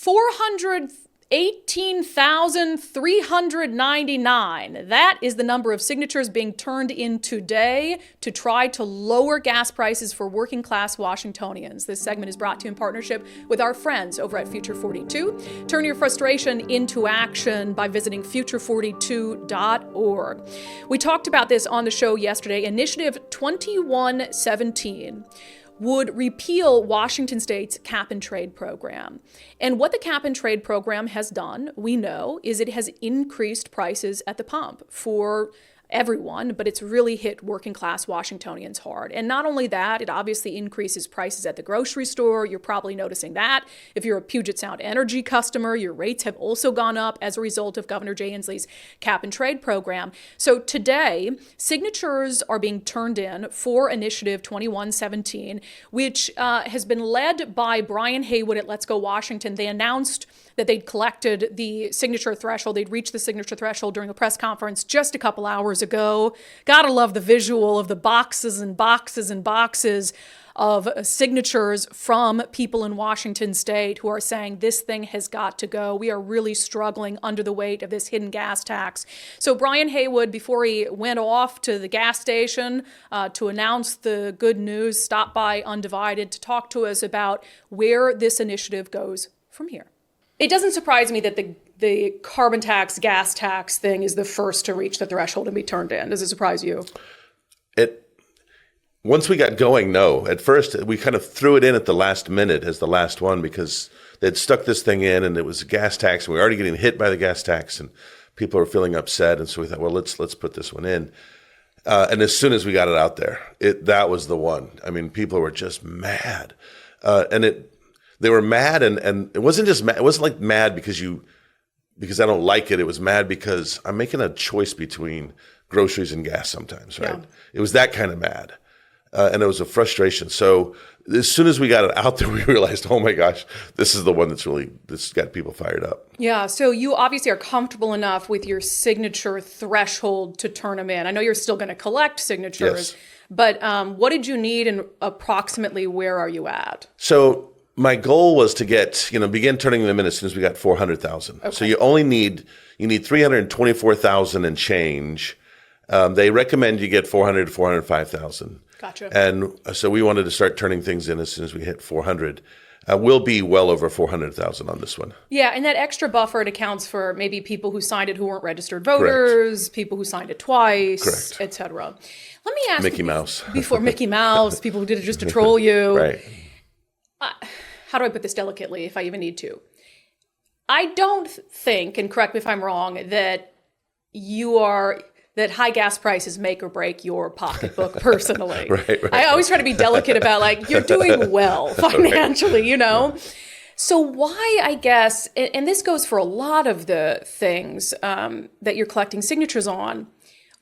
418,399. That is the number of signatures being turned in today to try to lower gas prices for working class Washingtonians. This segment is brought to you in partnership with our friends over at Future 42. Turn your frustration into action by visiting future42.org. We talked about this on the show yesterday. Initiative 2117 would repeal Washington State's cap-and-trade program. And what the cap-and-trade program has done, we know, is it has increased prices at the pump for everyone, but it's really hit working class Washingtonians hard. And not only that, it obviously increases prices at the grocery store. You're probably noticing that. If you're a Puget Sound Energy customer, your rates have also gone up as a result of Governor Jay Inslee's cap and trade program. So today, signatures are being turned in for Initiative 2117, which has been led by Brian Heywood at Let's Go Washington. They announced that they'd collected the signature threshold. They'd reached the signature threshold during a press conference just a couple hours ago. Gotta love the visual of the boxes and boxes and boxes of signatures from people in Washington state who are saying this thing has got to go. We are really struggling under the weight of this hidden gas tax. So Brian Heywood, before he went off to the gas station to announce the good news, stopped by unDivided to talk to us about where this initiative goes from here. It doesn't surprise me that the carbon tax, gas tax thing is the first to reach the threshold and be turned in. Does it surprise you? Once we got going, no. At first, we kind of threw it in at the last minute as the last one because they'd stuck this thing in and it was a gas tax. And we were already getting hit by the gas tax and people were feeling upset. And so we thought, well, let's put this one in. And as soon as we got it out there, that was the one. I mean, people were just mad. They were mad, and it wasn't just mad. It wasn't like mad because I don't like it. It was mad because I'm making a choice between groceries and gas sometimes, right? Yeah. It was that kind of mad, and it was a frustration. So as soon as we got it out there, we realized, oh my gosh, this is the one that's got people fired up. Yeah. So you obviously are comfortable enough with your signature threshold to turn them in. I know you're still going to collect signatures, yes. But what did you need, and approximately where are you at? So my goal was to begin turning them in as soon as we got 400,000. Okay. So you need 324,000 and change. They recommend you get 400 to 405,000. Gotcha. And so we wanted to start turning things in as soon as we hit 400. We'll be well over 400,000 on this one. Yeah, and that extra buffer, it accounts for maybe people who signed it who weren't registered voters, correct. People who signed it twice, et cetera. Let me ask Mickey Mouse. Before Mickey Mouse, people who did it just to troll you. Right. How do I put this delicately, if I even need to? I don't think, and correct me if I'm wrong, that high gas prices make or break your pocketbook personally. Right. I always try to be delicate about you're doing well financially, you know? So why, I guess, and this goes for a lot of the things that you're collecting signatures on,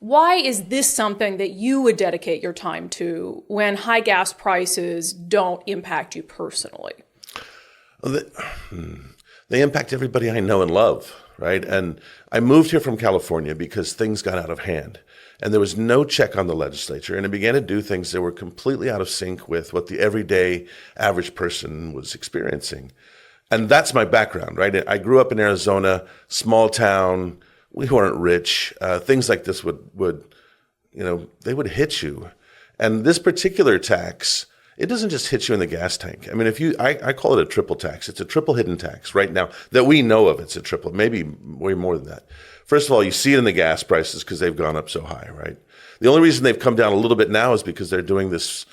why is this something that you would dedicate your time to when high gas prices don't impact you personally? They impact everybody I know and love, right? And I moved here from California because things got out of hand. And there was no check on the legislature. And it began to do things that were completely out of sync with what the everyday average person was experiencing. And that's my background, right? I grew up in Arizona, small town. We weren't rich. Things like this would they would hit you. And this particular tax, it doesn't just hit you in the gas tank. I mean, I call it a triple tax. It's a triple hidden tax right now that we know of. It's a triple, maybe way more than that. First of all, you see it in the gas prices because they've gone up so high, right? The only reason they've come down a little bit now is because they're doing this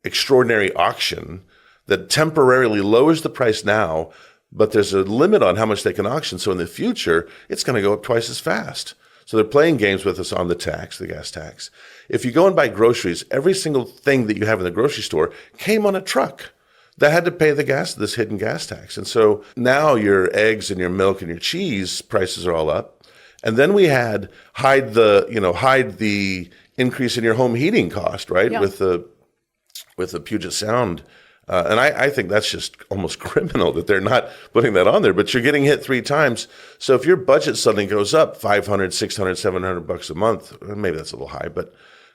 extraordinary auction that temporarily lowers the price now, but there's a limit on how much they can auction. So in the future, it's going to go up twice as fast. So they're playing games with us on the gas tax. If you go and buy groceries, every single thing that you have in the grocery store came on a truck that had to pay this hidden gas tax. And so now your eggs and your milk and your cheese prices are all up. And then we had hide the increase in your home heating cost, right? Yeah. With the Puget Sound. And I think that's just almost criminal that they're not putting that on there, but you're getting hit 3 times. So if your budget suddenly goes up $500, $600, $700 a month, maybe that's a little high, but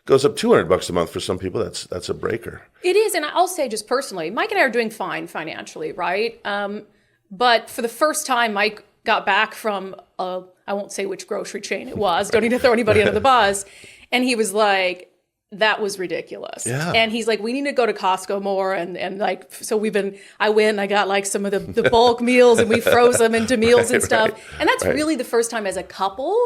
goes up $200 a month for some people. That's a breaker. It is, and I'll say just personally, Mike and I are doing fine financially, right? But for the first time, Mike got back from I won't say which grocery chain it was. Don't need to throw anybody under the bus. And he was like, that was ridiculous. Yeah. And he's like, we need to go to Costco more. And like, so I got like some of the bulk meals and we froze them into meals and stuff. Right. And that's really the first time as a couple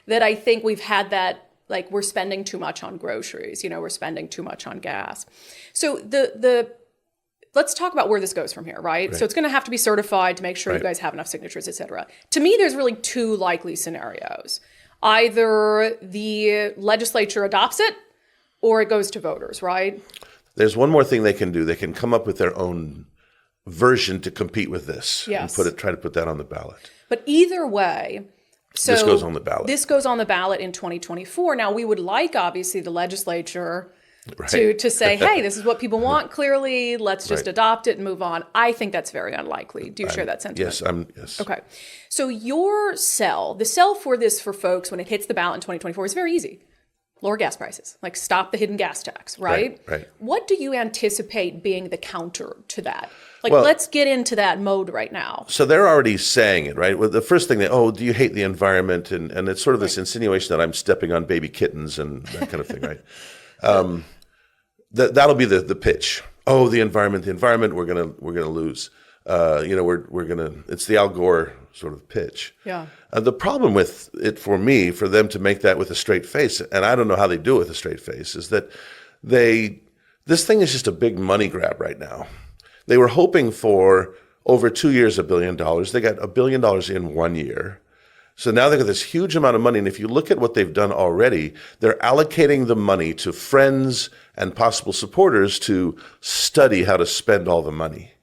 that I think we've had that, like, we're spending too much on groceries, we're spending too much on gas. So let's talk about where this goes from here, right? So it's going to have to be certified to make sure you guys have enough signatures, et cetera. To me, there's really two likely scenarios. Either the legislature adopts it or it goes to voters, right? There's one more thing they can do. They can come up with their own version to compete with this and try to put that on the ballot. But either way, so this goes on the ballot. This goes on the ballot in 2024. Now, we would like, obviously, the legislature to say, hey, this is what people want, clearly, let's just adopt it and move on. I think that's very unlikely. Do you share that sentiment? Yes. Okay. So the sell for this for folks when it hits the ballot in 2024 is very easy. Lower gas prices, like stop the hidden gas tax, right? Right. What do you anticipate being the counter to that? Let's get into that mode right now. So they're already saying it, right? Well, the first thing do you hate the environment? And it's sort of this insinuation that I'm stepping on baby kittens and that kind of thing, right? That'll be the pitch. Oh, the environment, we're gonna lose. It's the Al Gore sort of pitch. Yeah. The problem with it for them to make that with a straight face, and I don't know how they do it with a straight face, is that this thing is just a big money grab right now. They were hoping for over 2 years $1 billion. They got $1 billion in 1 year. So now they've got this huge amount of money. And if you look at what they've done already, they're allocating the money to friends and possible supporters to study how to spend all the money.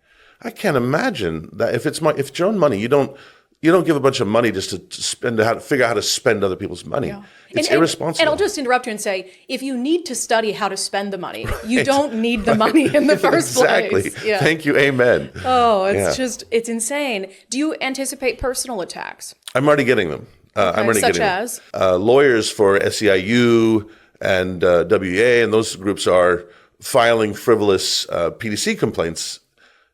I can't imagine that if it's your own money, you don't give a bunch of money just to figure out how to spend other people's money. Yeah. It's irresponsible. And I'll just interrupt you and say, if you need to study how to spend the money, you don't need the money in the first place. Exactly. Yeah. Thank you. Amen. Oh, it's insane. Do you anticipate personal attacks? I'm already getting them. Such as? Lawyers for SEIU and WEA and those groups are filing frivolous PDC complaints.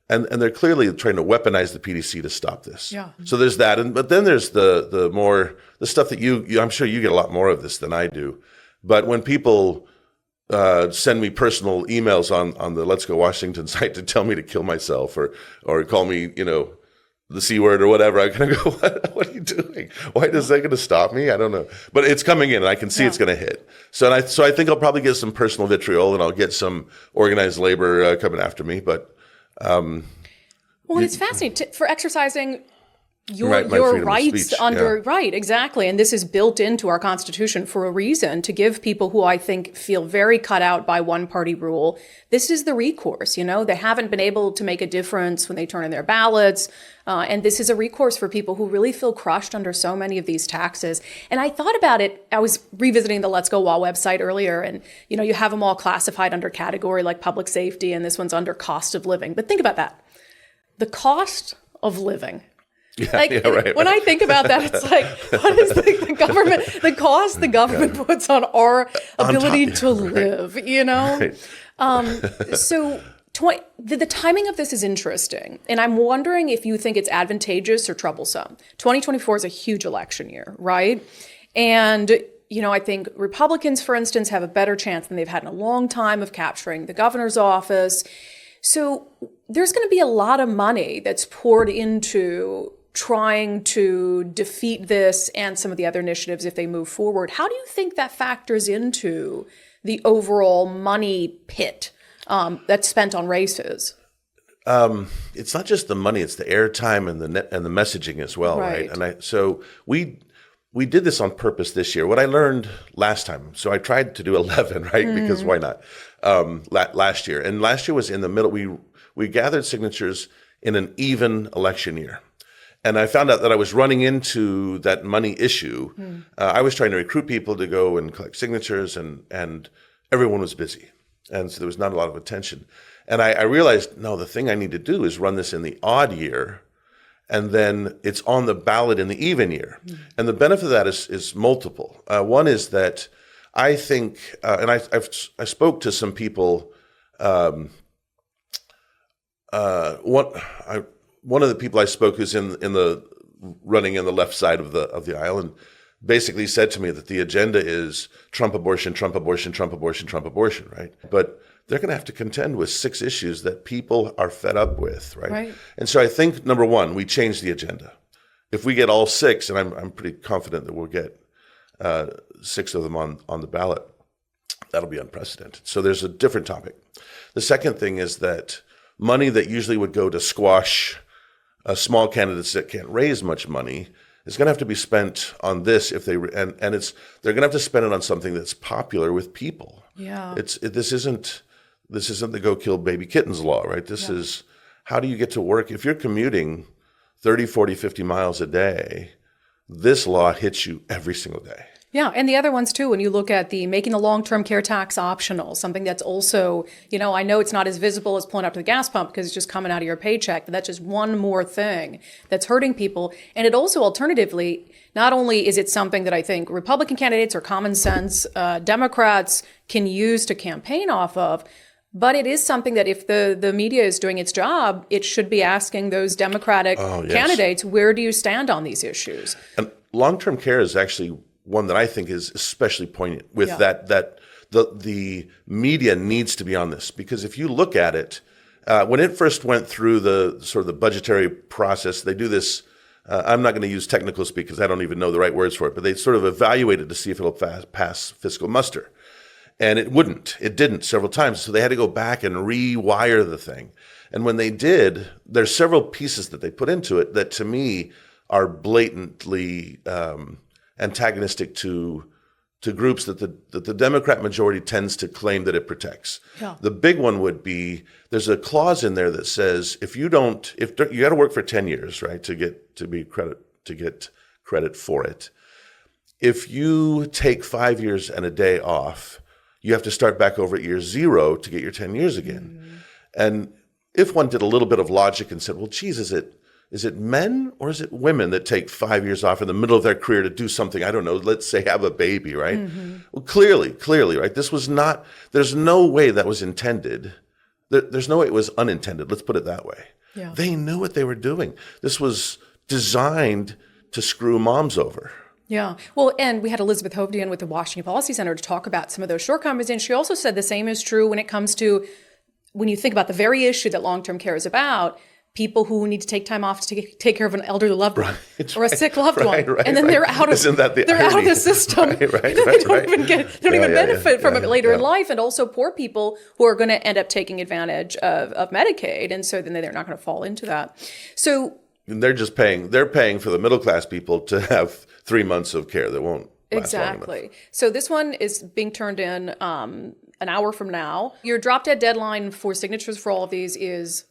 And they're clearly trying to weaponize the PDC to stop this. Yeah. So there's that, but then there's the stuff that I'm sure you get a lot more of this than I do. But when people send me personal emails on the Let's Go Washington site to tell me to kill myself or call me the C word or whatever, I kind of go, what are you doing? Why is that going to stop me? I don't know. But it's coming in, and I can see it's going to hit. So I think I'll probably get some personal vitriol, and I'll get some organized labor coming after me, but. It's fascinating for exercising your rights right, exactly. And this is built into our Constitution for a reason, to give people who I think feel very cut out by one party rule. This is the recourse. They haven't been able to make a difference when they turn in their ballots. And this is a recourse for people who really feel crushed under so many of these taxes. And I thought about it. I was revisiting the Let's Go Wall website earlier, and you have them all classified under category like public safety, and this one's under cost of living. But think about that. The cost of living. When I think about that, it's like, what is the government, the cost the government puts on our ability to live, So the timing of this is interesting. And I'm wondering if you think it's advantageous or troublesome. 2024 is a huge election year, right? And I think Republicans, for instance, have a better chance than they've had in a long time of capturing the governor's office. So there's going to be a lot of money that's poured into trying to defeat this and some of the other initiatives if they move forward. How do you think that factors into the overall money pit that's spent on races? It's not just the money; it's the airtime and the messaging as well, right? And we did this on purpose this year. What I learned last time, so I tried to do 11, right? Mm-hmm. Because why not? Last year, and last year was in the middle. We gathered signatures in an even election year. And I found out that I was running into that money issue. I was trying to recruit people to go and collect signatures, and everyone was busy. And so there was not a lot of attention. And I realized, no, the thing I need to do is run this in the odd year, and then it's on the ballot in the even year. And the benefit of that is multiple. One is that I think, and I spoke to some people. One of the people I spoke who's in the running in the left side of the aisle, and basically said to me that the agenda is Trump abortion, Trump abortion, Trump abortion, Trump abortion, right? But they're going to have to contend with 6 issues that people are fed up with, right? And so I think, number one, we change the agenda. If we get all 6, and I'm pretty confident that we'll get 6 of them on the ballot, that'll be unprecedented. So there's a different topic. The second thing is that money that usually would go to squash small candidates that can't raise much money is going to have to be spent on this if they they're going to have to spend it on something that's popular with people. Yeah, this isn't the go kill baby kittens law, right? This is how do you get to work if you're commuting 30, 40, 50 miles a day. This law hits you every single day. Yeah, and the other ones too, when you look at the making the long-term care tax optional, something that's also, I know it's not as visible as pulling up to the gas pump because it's just coming out of your paycheck, but that's just one more thing that's hurting people. And it also, alternatively, not only is it something that I think Republican candidates or common sense Democrats can use to campaign off of, but it is something that if the media is doing its job, it should be asking those Democratic candidates, where do you stand on these issues? And long-term care is actually one that I think is especially poignant with that the media needs to be on this, because if you look at it, when it first went through the sort of the budgetary process, they do this. I'm not going to use technical speak because I don't even know the right words for it, but they sort of evaluated to see if it'll pass fiscal muster, and it wouldn't. It didn't several times, so they had to go back and rewire the thing. And when they did, there's several pieces that they put into it that to me are blatantly antagonistic to groups that the Democrat majority tends to claim that it protects. Yeah. The big one would be there's a clause in there that says if you got to work for 10 years, right, to get credit for it. If you take 5 years and a day off, you have to start back over at year 0 to get your 10 years again. Mm-hmm. And if one did a little bit of logic and said, well, geez, is it men or is it women that take 5 years off in the middle of their career to do something? I don't know. Let's say have a baby, right? Mm-hmm. Well, clearly, right? There's no way that was intended. There's no way it was unintended. Let's put it that way. Yeah. They knew what they were doing. This was designed to screw moms over. Yeah. Well, and we had Elizabeth Hovde with the Washington Policy Center to talk about some of those shortcomings. And she also said the same is true when it comes to when you think about the very issue that long-term care is about, people who need to take time off to take care of an elderly loved one or a sick loved one, and then they're out of the system. They don't even benefit from it later in life. And also poor people who are going to end up taking advantage of Medicaid, and so then they're not going to fall into that. So and they're paying for the middle class people to have 3 months of care that won't last long enough. So this one is being turned in an hour from now. Your drop dead deadline for signatures for all of these is.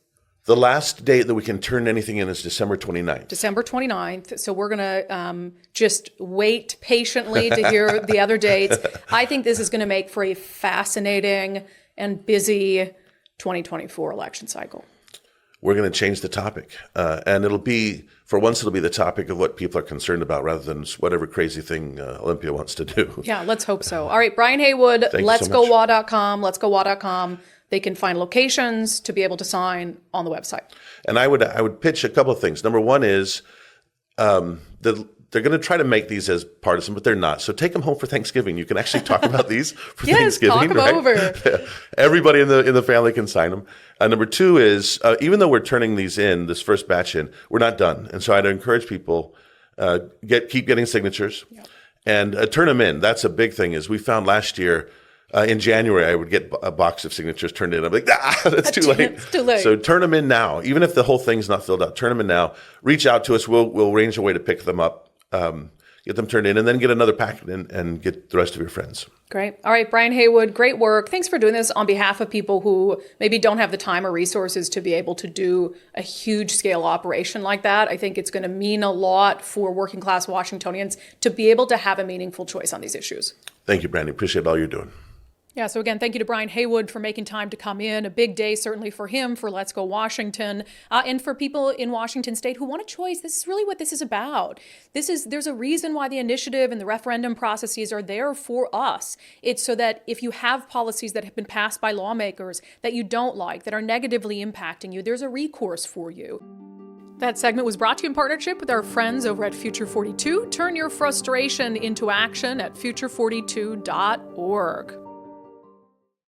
The last date that we can turn anything in is December 29th. December 29th. So we're going to just wait patiently to hear the other dates. I think this is going to make for a fascinating and busy 2024 election cycle. We're going to change the topic. And it'll be the topic of what people are concerned about rather than whatever crazy thing Olympia wants to do. Yeah, let's hope so. All right, Brian Heywood, letsgowa.com, letsgowa.com. They can find locations to be able to sign on the website. And I would pitch a couple of things. Number one is they're going to try to make these as partisan, but they're not. So take them home for Thanksgiving. You can actually talk about these for Thanksgiving. Talk them over. Everybody in the family can sign them. Number two is even though we're turning these in, this first batch in, we're not done. And so I'd encourage people keep getting signatures and turn them in. That's a big thing. Is we found last year. In January, I would get a box of signatures turned in. I'm like, that's too late. It's too late. So turn them in now. Even if the whole thing's not filled out, turn them in now. Reach out to us. We'll arrange a way to pick them up, get them turned in, and then get another packet in and get the rest of your friends. Great. All right, Brian Heywood, great work. Thanks for doing this on behalf of people who maybe don't have the time or resources to be able to do a huge scale operation like that. I think it's going to mean a lot for working class Washingtonians to be able to have a meaningful choice on these issues. Thank you, Brandi. Appreciate all you're doing. Yeah, so again, thank you to Brian Heywood for making time to come in. A big day, certainly for him, for Let's Go Washington, and for people in Washington state who want a choice. This is really what this is about. There's a reason why the initiative and the referendum processes are there for us. It's so that if you have policies that have been passed by lawmakers that you don't like, that are negatively impacting you, there's a recourse for you. That segment was brought to you in partnership with our friends over at Future 42. Turn your frustration into action at future42.org.